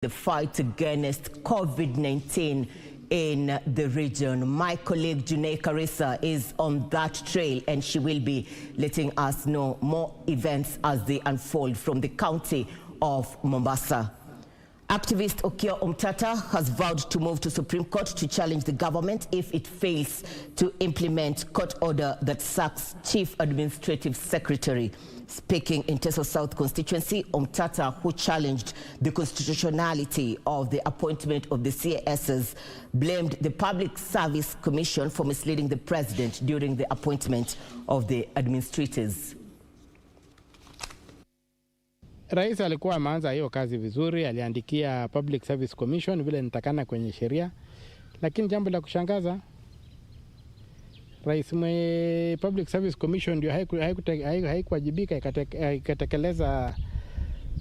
the fight against COVID-19 in the region. My colleague Junei Karisa is on that trail, and she will be letting us know more events as they unfold from the county of Mombasa. Activist Okiya Omtata has vowed to move to Supreme Court to challenge the government if it fails to implement court order that sacks Chief Administrative Secretary. Speaking in Teso South constituency, Omtata, who challenged the constitutionality of the appointment of the CASs, blamed the Public Service Commission for misleading the president during the appointment of the administrators. Rais alikuwa ameanza hiyo kazi vizuri, aliandikia Public Service Commission vile nitakana kwenye sheria, lakini jambo la kushangaza, Rais mwe Public Service Commission ndio haikuwajibika ikatekeleza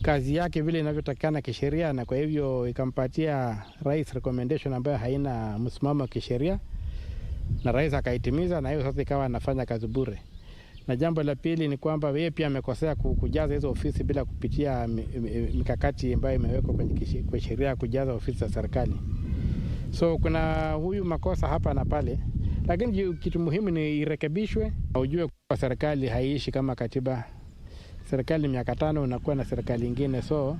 kazi yake vile inavyotakana kisheria, na kwa hivyo ikampatia Rais recommendation ambayo haina msimamo kisheria, na Rais akaitimiza, na hiyo sasa ikawa anafanya kazi bure. Na jambo la pili ni kwamba yeye pia amekosea kujaza hizo ofisi bila kupitia mikakati ambayo imewekwa kwenye sheria kujaza ofisi za serikali. So kuna huyu makosa hapa na pale, lakini kitu muhimu ni irekebishwe. Ujue kwa serikali haiishi kama katiba. Serikali miaka 5 unakuwa na serikali nyingine, so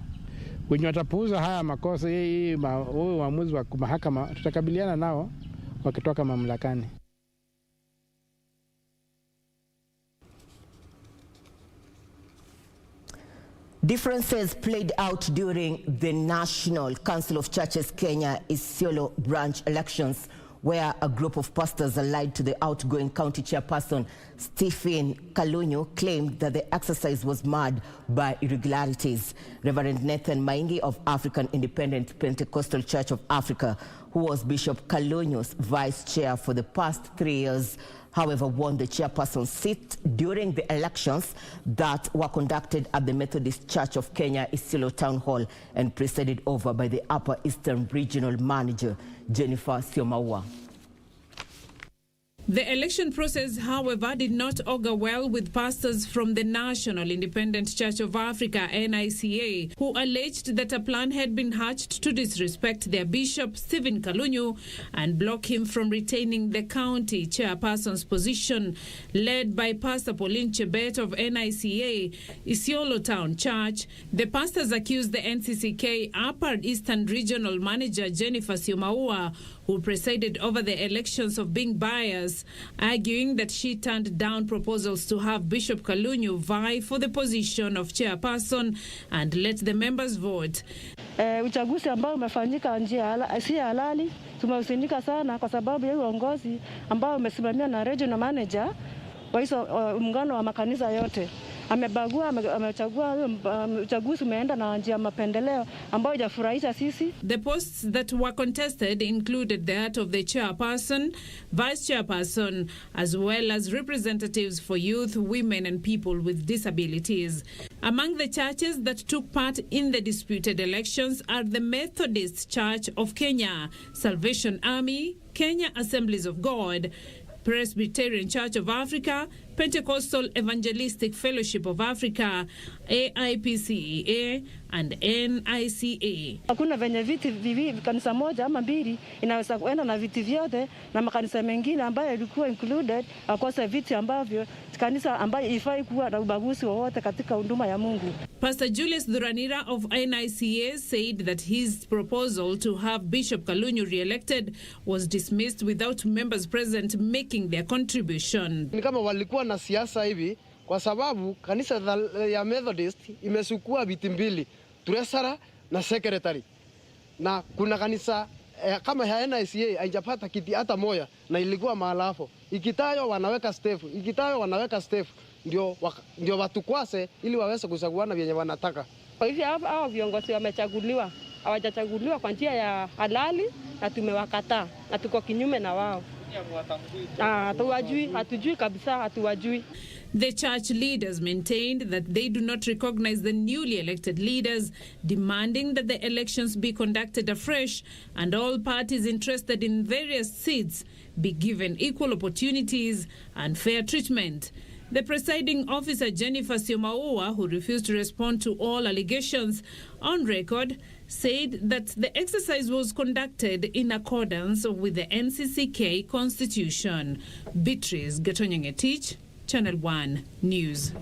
wenye watapuuza haya makosa, hii uamuzi wa mahakama tutakabiliana nao wakitoka mamlakani. Differences played out during the National Council of Churches Kenya Isiolo branch elections, where a group of pastors allied to the outgoing county chairperson Stephen Kalunyu claimed that the exercise was marred by irregularities. Reverend Nathan Maingi of African Independent Pentecostal Church of Africa, who was Bishop Kalunyu's vice chair for the past 3 years, however, won the chairperson's seat during the elections that were conducted at the Methodist Church of Kenya Isiolo Town Hall and presided over by the Upper Eastern Regional Manager, Jennifer Siomaua. The election process, however, did not augur well with pastors from the National Independent Church of Africa, NICA, who alleged that a plan had been hatched to disrespect their bishop, Stephen Kalunyu, and block him from retaining the county chairperson's position. Led by Pastor Pauline Chebet of NICA, Isiolo Town Church, the pastors accused the NCCK Upper Eastern Regional Manager, Jennifer Siomaua, who presided over the elections, of being biased, arguing that she turned down proposals to have Bishop Kalunyu vie for the position of chairperson and let the members vote. Uchaguzi ambao umefanyika njia si halali, tumehuzunika sana kwa sababu ya uongozi ambao umesimamiwa na regional manager wa hizo muungano wa makanisa yote. Amechagua uchaguzi umeenda na njia mapendeleo ambayo hajafurahisha sisi. The posts that were contested included that of the chairperson, vice chairperson, as well as representatives for youth, women and people with disabilities. Among the churches that took part in the disputed elections are the Methodist Church of Kenya, Salvation Army, Kenya Assemblies of God, Presbyterian Church of Africa, Pentecostal Evangelistic Fellowship of Africa, AIPCEA, and NICA. Hakuna venye viti kanisa moja ama mbili inaweza kuenda na viti vyote, na makanisa mengine ambayo yalikuwa included akosa viti ambavyo kanisa ambayo ifai kuwa na ubaguzi wowote katika huduma ya Mungu. Pastor Julius Duranira of NICA said that his proposal to have Bishop Kalunyu re-elected was dismissed without members present making their contribution. Ni kama walikuwa na siasa hivi kwa sababu kanisa ya Methodist imesukua viti mbili, treasurer na secretary. Na kuna kanisa kama ya NICA haijapata kiti hata moja na ilikuwa maalafu. Ikitayo wanaweka staff, ndio watukwase ili waweze kuchaguana vyenye wanataka. Kwa hivyo hao viongozi wamechaguliwa, hawajachaguliwa kwa njia ya halali na tumewakataa na tuko kinyume na wao. Hatujui kabisa, hatuwajui. The church leaders maintained that they do not recognize the newly elected leaders, demanding that the elections be conducted afresh and all parties interested in various seats be given equal opportunities and fair treatment. The presiding officer, Jennifer Siomaua, who refused to respond to all allegations on record, said that the exercise was conducted in accordance with the NCCK Constitution. Beatrice Gatonyangetich, Channel 1 News.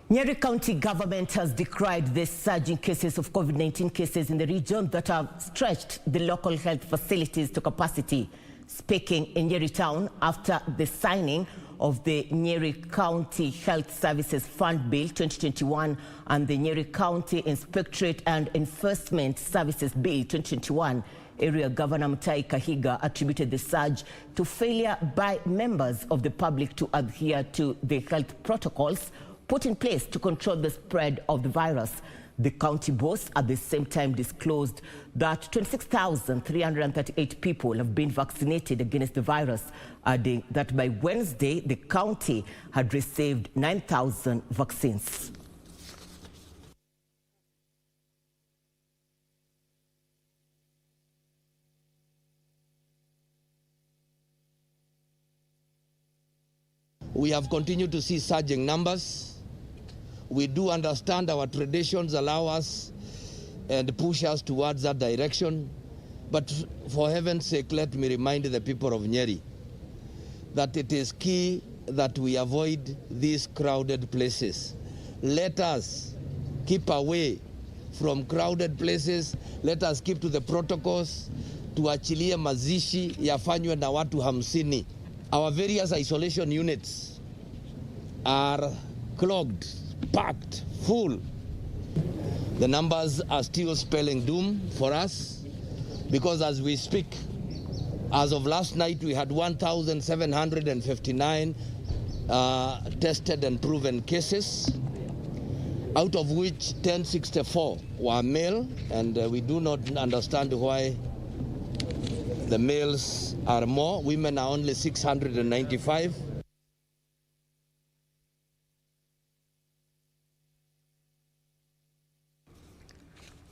Nyeri County government has decried the surging cases of COVID-19 cases in the region that have stretched the local health facilities to capacity. Speaking in Nyeri town after the signing of the Nyeri County Health Services Fund Bill 2021 and the Nyeri County Inspectorate and Enforcement Services Bill 2021, Area Governor Mutahi Kahiga attributed the surge to failure by members of the public to adhere to the health protocols put in place to control the spread of the virus. The county boss at the same time disclosed that 26,338 people have been vaccinated against the virus, adding that by Wednesday, the county had received 9,000 vaccines. We have continued to see surging numbers. We do understand our traditions allow us and push us towards that direction. But for heaven's sake, let me remind the people of Nyeri that it is key that we avoid these crowded places. Let us keep away from crowded places. Let us keep to the protocols. Tuachilie mazishi yafanywe na watu 50. Our various isolation units are clogged, packed, full. The numbers are still spelling doom for us because as we speak, as of last night, we had 1,759 tested and proven cases, out of which 1,064 were male, and we do not understand why the males are more. Women are only 695.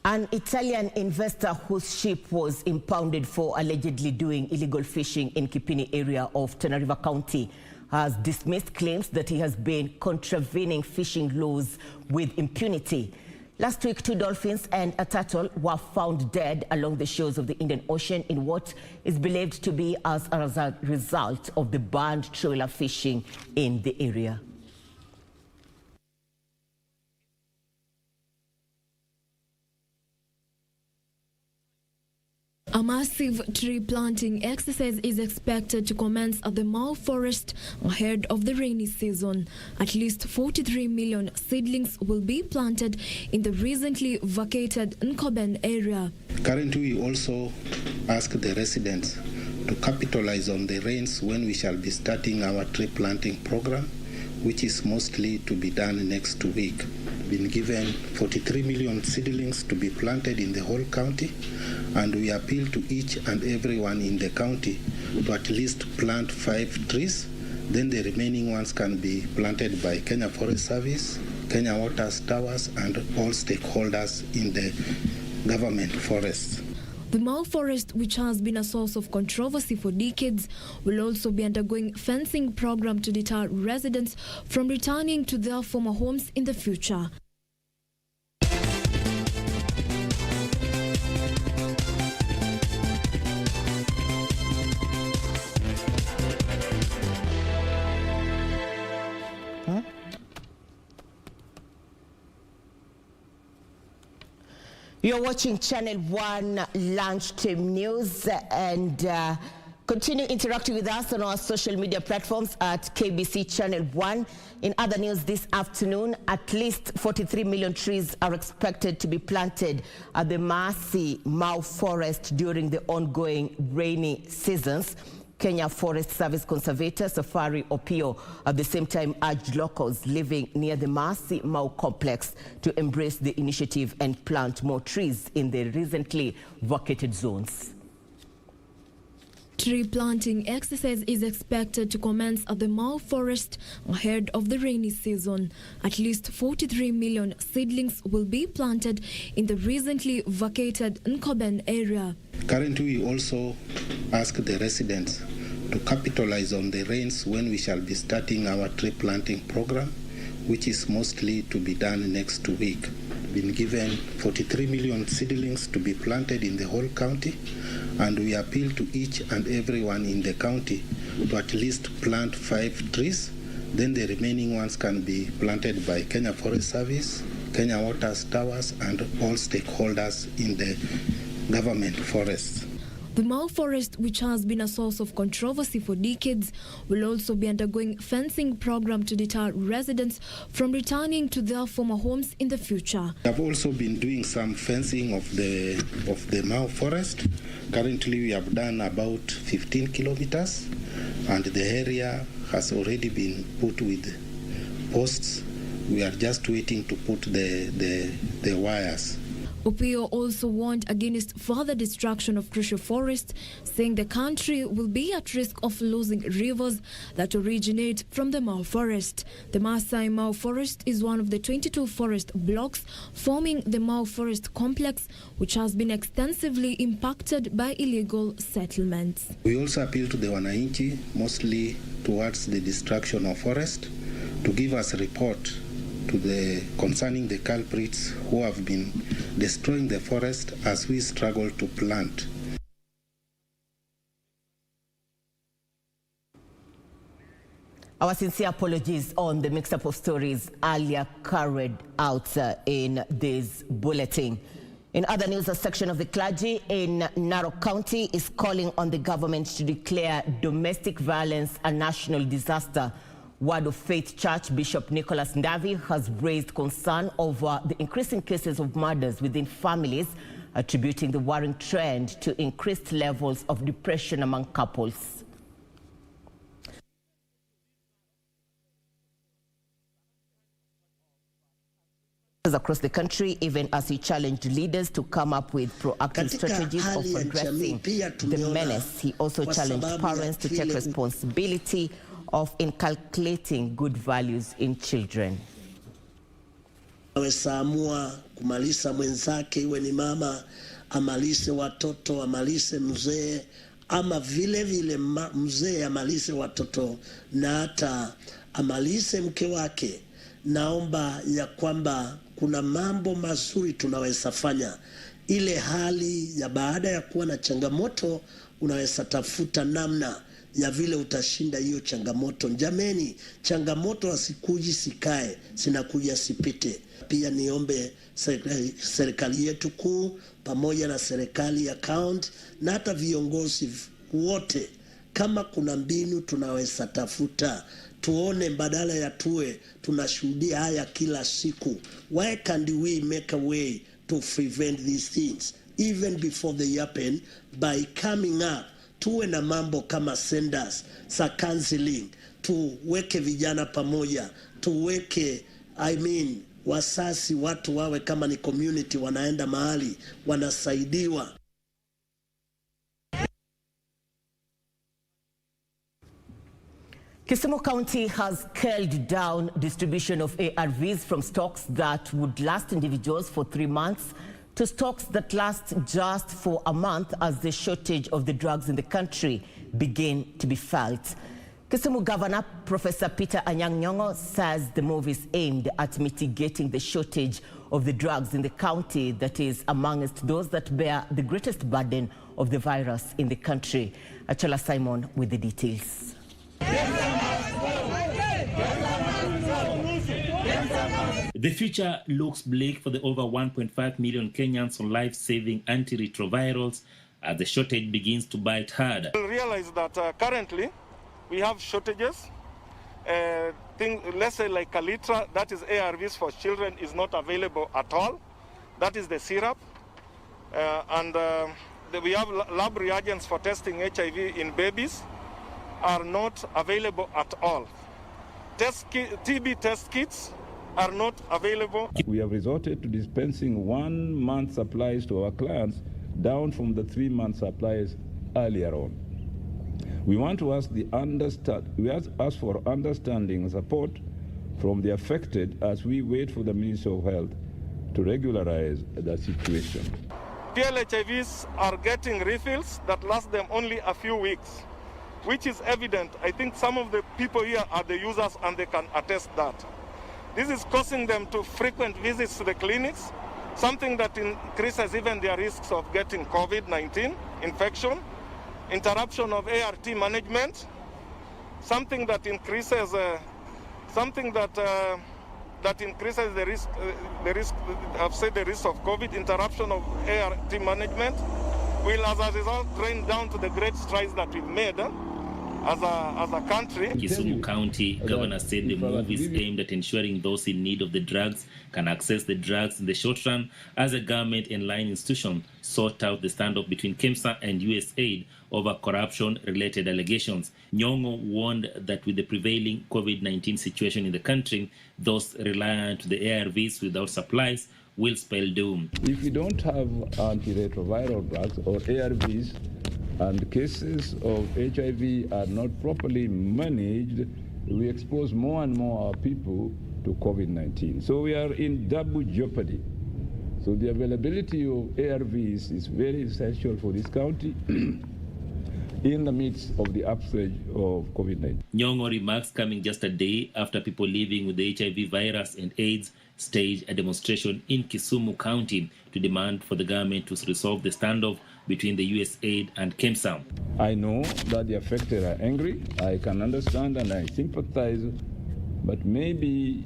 An Italian investor whose ship was impounded for allegedly doing illegal fishing in Kipini area of Tana River County has dismissed claims that he has been contravening fishing laws with impunity. Last week, 2 dolphins and a turtle were found dead along the shores of the Indian Ocean in what is believed to be as a result of the banned trawler fishing in the area. A massive tree planting exercise is expected to commence at the Mau Forest ahead of the rainy season. At least 43 million seedlings will be planted in the recently vacated Nkoben area. Currently, we also ask the residents to capitalize on the rains when we shall be starting our tree planting program, which is mostly to be done next week. Been given 43 million seedlings to be planted in the whole county, and we appeal to each and everyone in the county to at least plant 5 trees. Then the remaining ones can be planted by Kenya Forest Service, Kenya Water Towers, and all stakeholders in the government forests. The Mau Forest, which has been a source of controversy for decades, will also be undergoing fencing program to deter residents from returning to their former homes in the future. You're watching Channel 1 Lunchtime News and continue interacting with us on our social media platforms at KBC Channel 1. In other news this afternoon, at least 43 million trees are expected to be planted at the Mau Forest during the ongoing rainy seasons. Kenya Forest Service conservator Safari Opio at the same time urged locals living near the Mau complex to embrace the initiative and plant more trees in the recently vacated zones. Tree planting exercise is expected to commence at the Mau Forest ahead of the rainy season. At least 43 million seedlings will be planted in the recently vacated Nkoben area. Currently, we also ask the residents to capitalize on the rains when we shall be starting our tree planting program, which is mostly to be done next week. have been given 43 million seedlings to be planted in the whole county, and we appeal to each and everyone in the county to at least plant 5 trees. Then the remaining ones can be planted by Kenya Forest Service, Kenya Water Towers, and all stakeholders in the government forests. The Mau Forest, which has been a source of controversy for decades, will also be undergoing fencing program to deter residents from returning to their former homes in the future. We have also been doing some fencing of the Mau Forest. Currently, we have done about 15 kilometers, and the area has already been put with posts. We are just waiting to put the wires. Opio also warned against further destruction of crucial forests, saying the country will be at risk of losing rivers that originate from the Mau Forest. The Masai Mau Forest is one of the 22 forest blocks forming the Mau Forest complex, which has been extensively impacted by illegal settlements. We also appeal to the Wananchi, mostly towards the destruction of forest, to give us a report concerning the culprits who have been destroying the forest as we struggle to plant. Our sincere apologies on the mix-up of stories earlier carried out in this bulletin. In other news, a section of the clergy in Narok County is calling on the government to declare domestic violence a national disaster. Word of Faith Church Bishop Nicholas Ndavi has raised concern over the increasing cases of murders within families, attributing the worrying trend to increased levels of depression among couples. Across the country, even as he challenged leaders to come up with proactive strategies of addressing the menace. He also challenged parents to take responsibility of inculcating good values in children. Awesaamua kumalisa mwenzake, iwe ni mama amalise watoto, amalise mzee, ama vile vile mzee amalise watoto na hata amalise mke wake. Naomba ya kwamba kuna mambo mazuri tunaweza fanya. Ile hali ya baada ya kuwa na changamoto, unaweza tafuta namna ya vile utashinda hiyo changamoto. Jameni, changamoto asikuji sikae, sinakuja sipite. Pia niombe serikali yetu kuu pamoja na serikali ya county na hata viongozi wote, kama kuna mbinu tunaweza tafuta, tuone badala ya tuwe tunashuhudia haya kila siku. Why can't we make a way to prevent these things even before they happen by coming up? Tuwe na mambo kama senders za counseling, tuweke vijana pamoja, tuweke wasasi, watu wawe kama ni community, wanaenda mahali wanasaidiwa. Kisumu County has scaled down distribution of ARVs from stocks that would last individuals for 3 months to stocks that last just for a month as the shortage of the drugs in the country begin to be felt. Kisumu Governor Professor Peter Anyang' Nyong'o says the move is aimed at mitigating the shortage of the drugs in the county that is amongst those that bear the greatest burden of the virus in the country. Achola Simon with the details. The future looks bleak for the over 1.5 million Kenyans on life-saving antiretrovirals as the shortage begins to bite hard. We realize that currently we have shortages. Let's say like Calitra, that is ARVs for children, is not available at all. That is the syrup. We have lab reagents for testing HIV in babies are not available at all. TB test kits are not available. We have resorted to dispensing 1 month supplies to our clients down from the 3 month supplies earlier on. We want to ask for understanding and support from the affected as we wait for the Ministry of Health to regularize the situation. PLHIVs are getting refills that last them only a few weeks, which is evident. I think some of the people here are the users and they can attest that. This is causing them to frequent visits to the clinics something that increases even their risks of getting COVID-19 infection, interruption of ART management, something that increases that increases the risk. I've said the risk of COVID, interruption of ART management, will as a result drain down to the great strides that we've made as a country. Kisumu County Governor said the move is aimed at ensuring those in need of the drugs can access the drugs in the short run as a government-in-line institution sought out the standoff between KEMSA and USAID over corruption-related allegations. Nyong'o warned that with the prevailing COVID-19 situation in the country, those reliant on the ARVs without supplies will spell doom. If we don't have antiretroviral drugs or ARVs, and cases of HIV are not properly managed, we expose more and more people to COVID-19. So we are in double jeopardy. So the availability of ARVs is very essential for this county in the midst of the upsurge of COVID-19. Nyong'o remarks coming just a day after people living with the HIV virus and AIDS staged a demonstration in Kisumu County to demand for the government to resolve the standoff between the USAID and KEMSA. I know that the affected are angry. I can understand and I sympathize, but maybe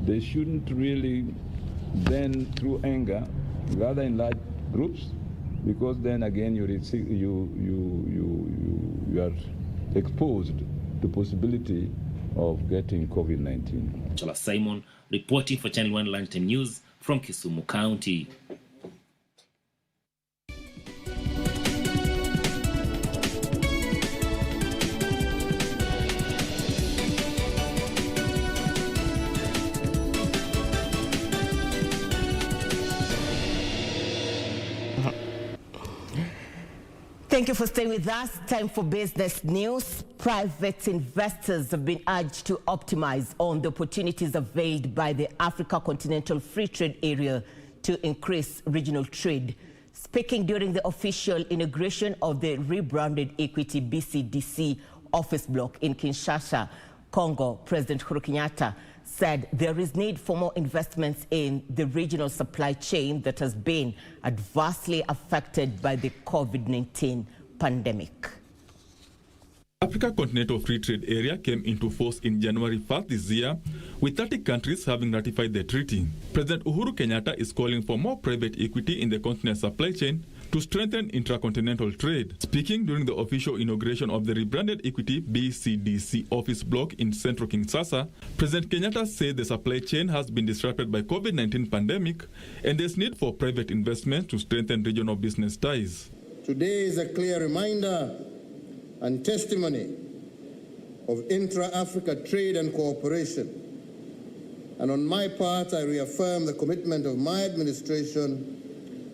they shouldn't really then, through anger, gather in large groups, because then again you are exposed to possibility of getting COVID-19. Chala Simon reporting for Channel 1 Lunchtime News from Kisumu County. Thank you for staying with us. Time for business news. Private investors have been urged to optimize on the opportunities availed by the Africa Continental Free Trade Area to increase regional trade. Speaking during the official inauguration of the rebranded Equity BCDC office block in Kinshasa, Congo, President Uhuru Kenyatta said there is need for more investments in the regional supply chain that has been adversely affected by the COVID-19 pandemic. Africa Continental Free Trade Area came into force in January 1st this year, with 30 countries having ratified the treaty. President Uhuru Kenyatta is calling for more private equity in the continent's supply chain to strengthen intercontinental trade. Speaking during the official inauguration of the rebranded Equity BCDC office block in central Kinshasa, President Kenyatta said the supply chain has been disrupted by COVID-19 pandemic and there's need for private investment to strengthen regional business ties. Today is a clear reminder and testimony of intra-Africa trade and cooperation. And on my part, I reaffirm the commitment of my administration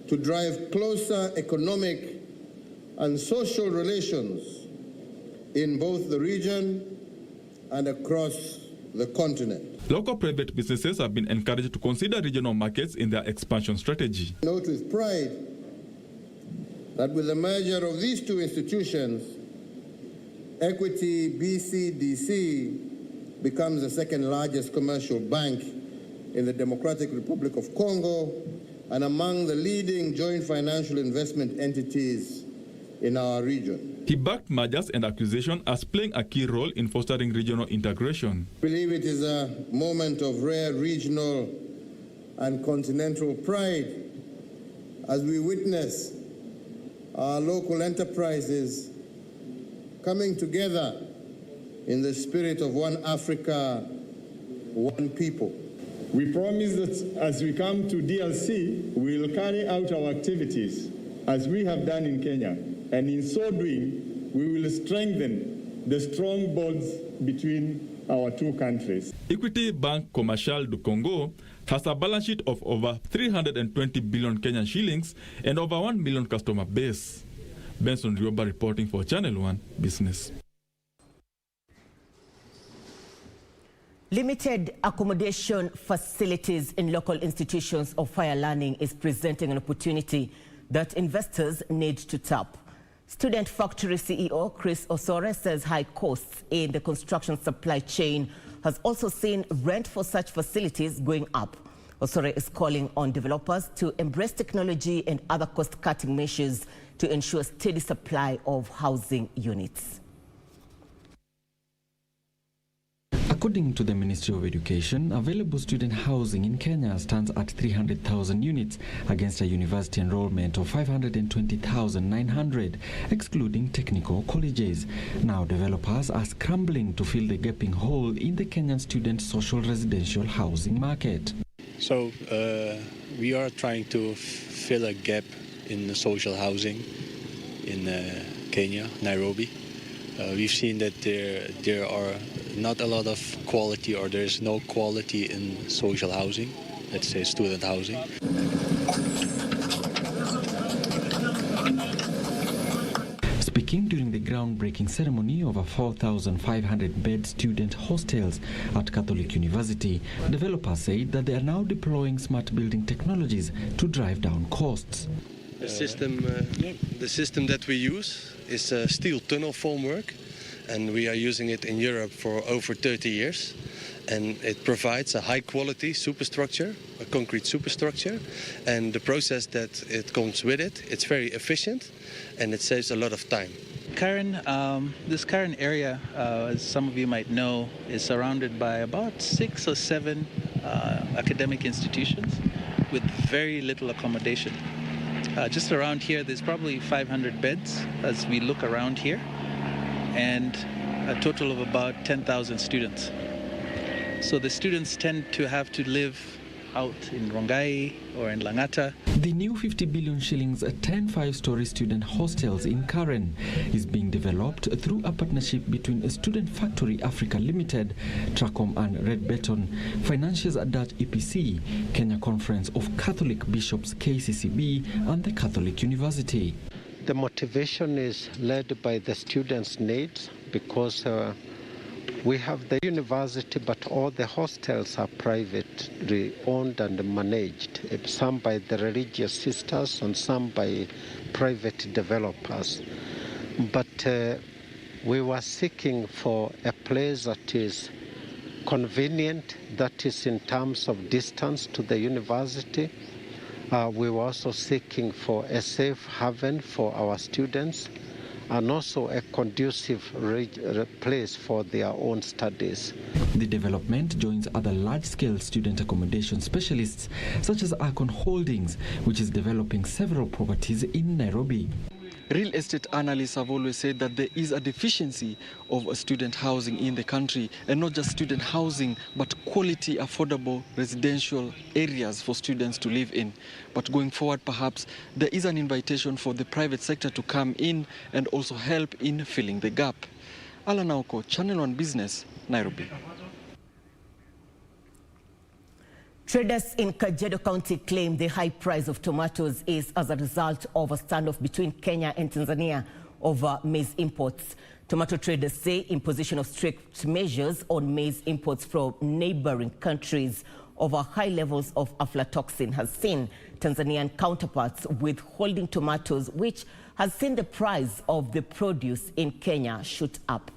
to drive closer economic and social relations in both the region and across the continent. Local private businesses have been encouraged to consider regional markets in their expansion strategy. Note with pride that with the merger of these two institutions, Equity BCDC becomes the second largest commercial bank in the Democratic Republic of Congo and among the leading joint financial investment entities in our region. He backed mergers and acquisitions as playing a key role in fostering regional integration. I believe it is a moment of rare regional and continental pride as we witness our local enterprises coming together in the spirit of one Africa, one people. We promise that as we come to DLC, we will carry out our activities as we have done in Kenya. And in so doing, we will strengthen the strong bonds between our two countries. Equity Bank Commercial du Congo has a balance sheet of over 320 billion Kenyan shillings and over 1 million customer base. Benson Rioba reporting for Channel 1 Business. Limited accommodation facilities in local institutions of higher learning is presenting an opportunity that investors need to tap. Student Factory CEO Chris Osore says high costs in the construction supply chain has also seen rent for such facilities going up. Osore is calling on developers to embrace technology and other cost-cutting measures to ensure steady supply of housing units. According to the Ministry of Education, available student housing in Kenya stands at 300,000 units against a university enrollment of 520,900, excluding technical colleges. Now developers are scrambling to fill the gaping hole in the Kenyan student social residential housing market. So we are trying to fill a gap in the social housing in Kenya, Nairobi. We've seen that there are not a lot of quality, or there's no quality in social housing, let's say student housing. Speaking during the groundbreaking ceremony of a 4,500-bed student hostels at Catholic University, developers said that they are now deploying smart building technologies to drive down costs. The system that we use is steel tunnel formwork, and we are using it in Europe for over 30 years. And it provides a high-quality superstructure, a concrete superstructure, and the process that it comes with it, it's very efficient, and it saves a lot of time. This current area, as some of you might know, is surrounded by about 6 or 7 academic institutions with very little accommodation. Just around here, there's probably 500 beds as we look around here, and a total of about 10,000 students. So the students tend to have to live out in Rongai or in Langata. The new 50 billion shillings 10 5-story student hostels in Karen is being developed through a partnership between Student Factory Africa Limited, Tracom and Red Beton, financiers at Dutch EPC, Kenya Conference of Catholic Bishops KCCB and the Catholic University. The motivation is led by the students' needs, because we have the university, but all the hostels are privately owned and managed, some by the religious sisters and some by private developers. But we were seeking for a place that is convenient, that is in terms of distance to the university. We were also seeking for a safe haven for our students, and also a conducive place for their own studies. The development joins other large-scale student accommodation specialists such as Akon Holdings, which is developing several properties in Nairobi. Real estate analysts have always said that there is a deficiency of student housing in the country, and not just student housing, but quality, affordable residential areas for students to live in. But going forward, perhaps there is an invitation for the private sector to come in and also help in filling the gap. Alan Auko, Channel 1 Business, Nairobi. Traders in Kajiado County claim the high price of tomatoes is as a result of a standoff between Kenya and Tanzania over maize imports. Tomato traders say imposition of strict measures on maize imports from neighboring countries over high levels of aflatoxin has seen Tanzanian counterparts withholding tomatoes, which has seen the price of the produce in Kenya shoot up.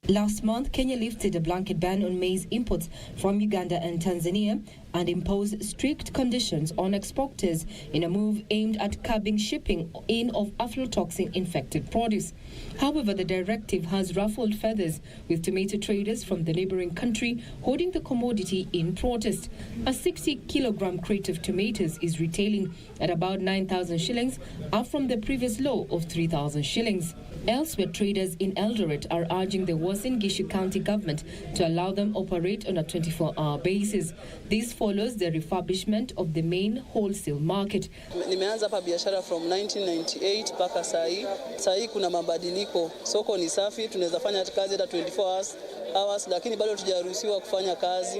Last month, Kenya lifted a blanket ban on maize imports from Uganda and Tanzania and imposed strict conditions on exporters in a move aimed at curbing shipping in of aflatoxin-infected produce. However, the directive has ruffled feathers, with tomato traders from the neighboring country holding the commodity in protest. A 60-kilogram crate of tomatoes is retailing at about 9,000 shillings, up from the previous low of 3,000 shillings. Elsewhere, traders in Eldoret are urging the Uasin Gishu County government to allow them operate on a 24-hour basis. This follows the refurbishment of the main wholesale market. Nimeanza hapa biashara from 1998 mpaka saa hii kuna mabadiliko. Soko ni safi, tunaweza fanya kazi hata 24 hours, lakini bado tujaruhusiwa kufanya kazi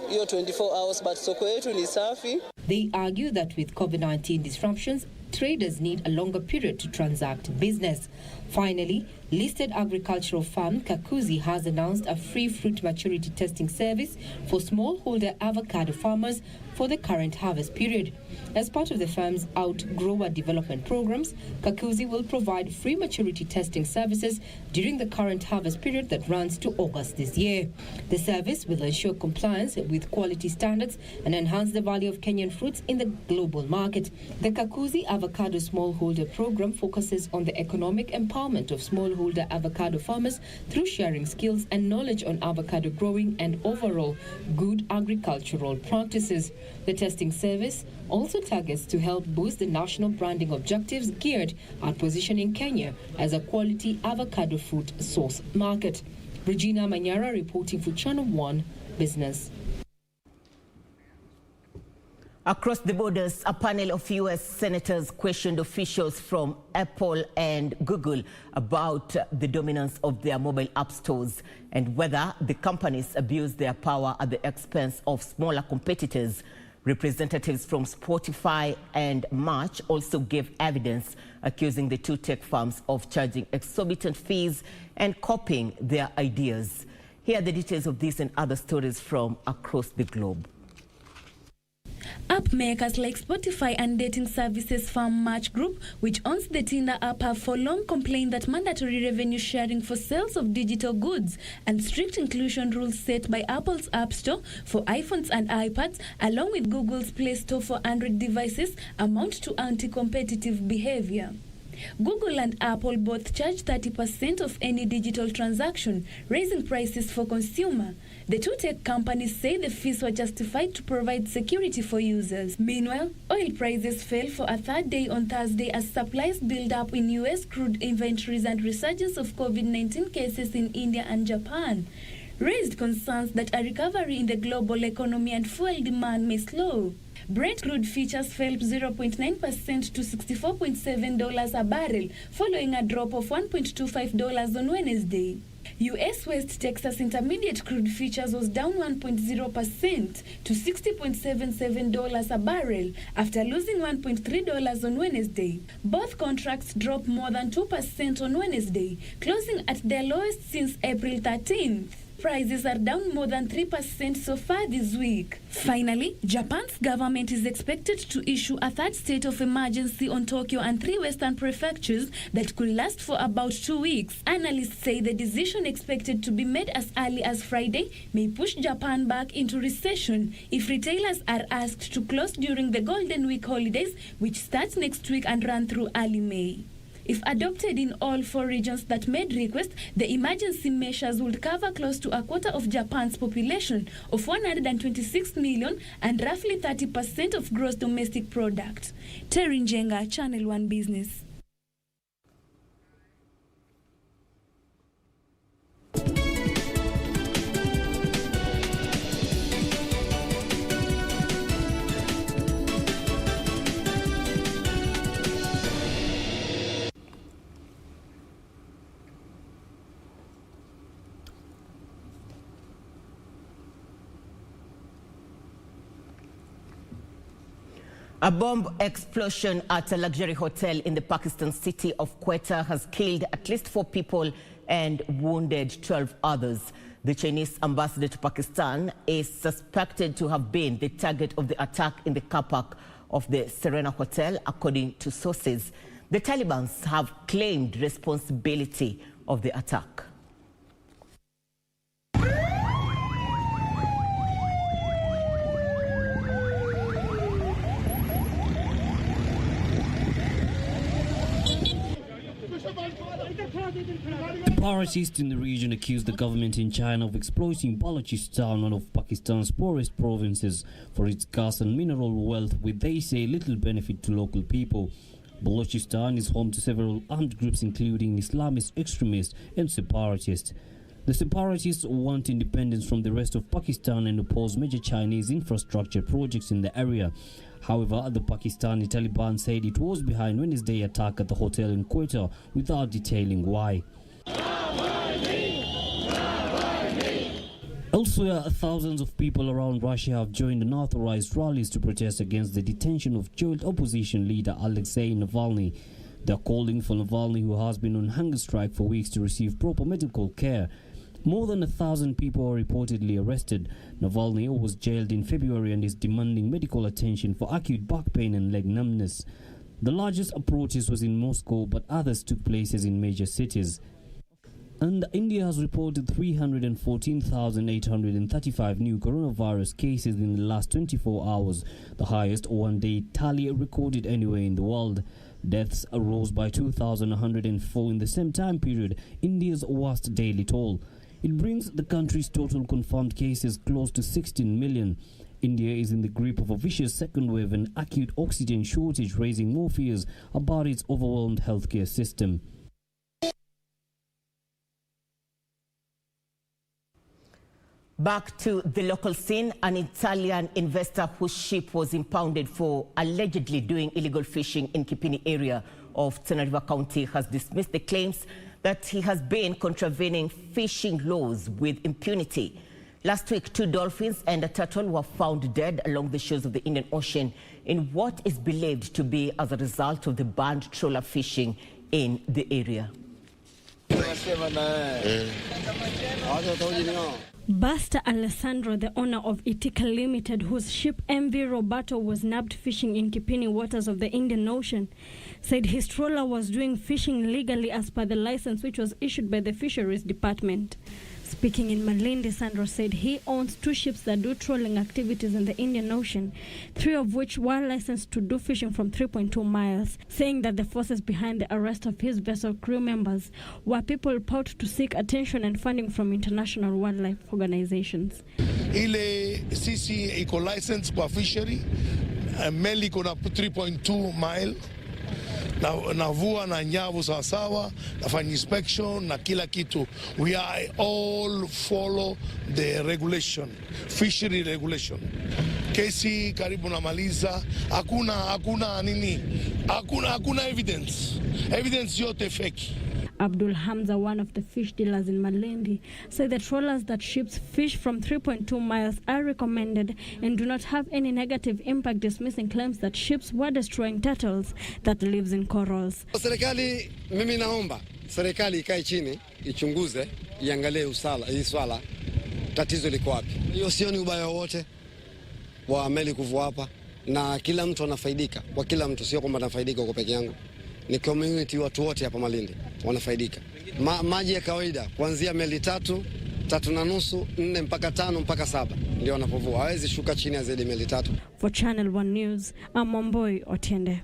hiyo 24 hours, but soko yetu ni safi. They argue that with COVID-19 disruptions, traders need a longer period to transact business. Finally, listed agricultural firm Kakuzi has announced a free fruit maturity testing service for smallholder avocado farmers for the current harvest period. As part of the firm's outgrower development programs, Kakuzi will provide free maturity testing services during the current harvest period that runs to August this year. The service will ensure compliance with quality standards and enhance the value of Kenyan fruits in the global market. The Kakuzi Avocado Smallholder Program focuses on the economic empowerment of smallholder avocado farmers through sharing skills and knowledge on avocado growing and overall good agricultural practices. The testing service also targets to help boost the national branding objectives geared at positioning Kenya as a quality avocado fruit source market. Regina Manyara reporting for Channel 1 Business. Across the borders, a panel of U.S. senators questioned officials from Apple and Google about the dominance of their mobile app stores and whether the companies abuse their power at the expense of smaller competitors. Representatives from Spotify and March also gave evidence accusing the two tech firms of charging exorbitant fees and copying their ideas. Here are the details of this and other stories from across the globe. App makers like Spotify and dating services firm Match Group, which owns the Tinder app, have for long complained that mandatory revenue sharing for sales of digital goods and strict inclusion rules set by Apple's App Store for iPhones and iPads, along with Google's Play Store for Android devices, amount to anti-competitive behavior. Google and Apple both charge 30% of any digital transaction, raising prices for consumers. The two tech companies say the fees were justified to provide security for users. Meanwhile, oil prices fell for a third day on Thursday as supplies build up in U.S. crude inventories and resurgence of COVID-19 cases in India and Japan raised concerns that a recovery in the global economy and fuel demand may slow. Brent crude futures fell 0.9% to $64.7 a barrel, following a drop of $1.25 on Wednesday. U.S. West Texas Intermediate crude futures was down 1.0% to $60.77 a barrel after losing $1.3 on Wednesday. Both contracts dropped more than 2% on Wednesday, closing at their lowest since April 13th. Prices are down more than 3% so far this week. Finally, Japan's government is expected to issue a third state of emergency on Tokyo and 3 western prefectures that could last for about 2 weeks. Analysts say the decision, expected to be made as early as Friday, may push Japan back into recession if retailers are asked to close during the Golden Week holidays, which starts next week and run through early May. If adopted in all 4 regions that made requests, the emergency measures would cover close to a quarter of Japan's population of 126 million and roughly 30% of gross domestic product. Terry Njenga, Channel 1 Business. A bomb explosion at a luxury hotel in the Pakistan city of Quetta has killed at least 4 people and wounded 12 others. The Chinese ambassador to Pakistan is suspected to have been the target of the attack in the car park of the Serena Hotel, according to sources. The Taliban have claimed responsibility of the attack. Separatists in the region accuse the government in China of exploiting Balochistan, one of Pakistan's poorest provinces, for its gas and mineral wealth, with, they say, little benefit to local people. Balochistan is home to several armed groups, including Islamist extremists and separatists. The separatists want independence from the rest of Pakistan and oppose major Chinese infrastructure projects in the area. However, the Pakistani Taliban said it was behind Wednesday's attack at the hotel in Quetta without detailing why. Elsewhere, thousands of people around Russia have joined unauthorized rallies to protest against the detention of jailed opposition leader Alexei Navalny. They are calling for Navalny, who has been on hunger strike for weeks, to receive proper medical care. More than 1,000 people are reportedly arrested. Navalny was jailed in February and is demanding medical attention for acute back pain and leg numbness. The largest protest was in Moscow, but others took places in major cities. And India has reported 314,835 new coronavirus cases in the last 24 hours, the highest one-day tally recorded anywhere in the world. Deaths rose by 2,104 in the same time period, India's worst daily toll. It brings the country's total confirmed cases close to 16 million. India is in the grip of a vicious second wave and acute oxygen shortage, raising more fears about its overwhelmed healthcare system. Back to the local scene, an Italian investor whose ship was impounded for allegedly doing illegal fishing in Kipini area of Tana River County has dismissed the claims that he has been contravening fishing laws with impunity. Last week, 2 dolphins and a turtle were found dead along the shores of the Indian Ocean in what is believed to be as a result of the banned trawler fishing in the area. Buster Alessandro, the owner of Itika Limited, whose ship MV Roberto was nabbed fishing in Kipini waters of the Indian Ocean, said his trawler was doing fishing legally as per the license which was issued by the Fisheries Department. Speaking in Malindi, Sandro said he owns 2 ships that do trawling activities in the Indian Ocean, 3 of which were licensed to do fishing from 3.2 miles, saying that the forces behind the arrest of his vessel crew members were people out to seek attention and funding from international wildlife organizations. Ile sisi iko license kwa fishery, meli iko na 3.2 mile. Navua na nyavu sawasawa, nafanya inspection na kila kitu. We are all follow the regulation, fishery regulation. Kesi karibu namaliza, hakuna evidence. Evidence yote fake. Abdul Hamza, one of the fish dealers in Malindi, said that trawlers that ships fish from 3.2 miles are recommended and do not have any negative impact, dismissing claims that ships were destroying turtles that lives in corals. Serikali, mimi naomba serikali ikae chini, ichunguze, iangalie hii swala, tatizo liko wapi. Hiyo sioni ubaya wote wa meli kuvua hapa, na kila mtu anafaidika. Kwa kila mtu, sio kwamba anafaidika kwa peke yangu. Ni community, watu wote hapa Malindi wanafaidika. Maji ya kawaida kuanzia meli 3, 3.5, 4 mpaka 5 mpaka 7 ndio wanapovua. Hawezi shuka chini ya zaidi meli 3. For Channel 1 News, I'm Momboy Otiende.